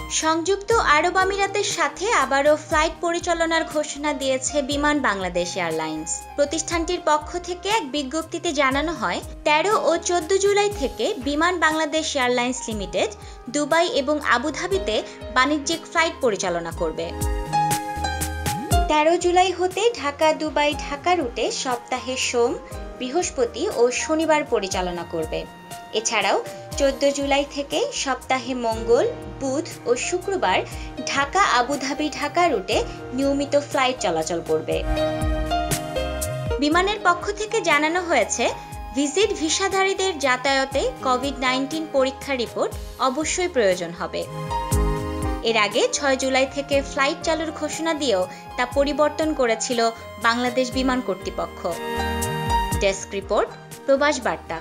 সংযুক্ত আরব আমিরাতের সাথে আবারও ফ্লাইট পরিচালনার ঘোষণা দিয়েছে বিমান বাংলাদেশ এয়ারলাইন্স। প্রতিষ্ঠানটির পক্ষ থেকে এক বিজ্ঞপ্তিতে জানানো হয়, 13 ও 14 জুলাই থেকে বিমান বাংলাদেশ এয়ারলাইন্স লিমিটেড দুবাই এবং আবুধাবিতে বাণিজ্যিক ফ্লাইট পরিচালনা করবে। 13 জুলাই হতে ঢাকা-দুবাই ঢাকা রুটে সপ্তাহে সোম, বৃহস্পতি ও শনিবার পরিচালনা করবে। এছাড়াও 14 জুলাই থেকে সপ্তাহে মঙ্গল, বুধ ও শুক্রবার ঢাকা-আবুধাবি ঢাকা রুটে নিয়মিত ফ্লাইট চলাচল করবে। বিমানের পক্ষ থেকে জানানো হয়েছে, ভিজিট ভিসাধারীদের যাতায়াতে কোভিড-19 পরীক্ষার রিপোর্ট অবশ্যই প্রয়োজন হবে। এর আগে 6 জুলাই থেকে ফ্লাইট চালুর ঘোষণা দিয়েও তা পরিবর্তন করেছিল বাংলাদেশ বিমান কর্তৃপক্ষ। ডেস্ক রিপোর্ট, প্রবাস বার্তা।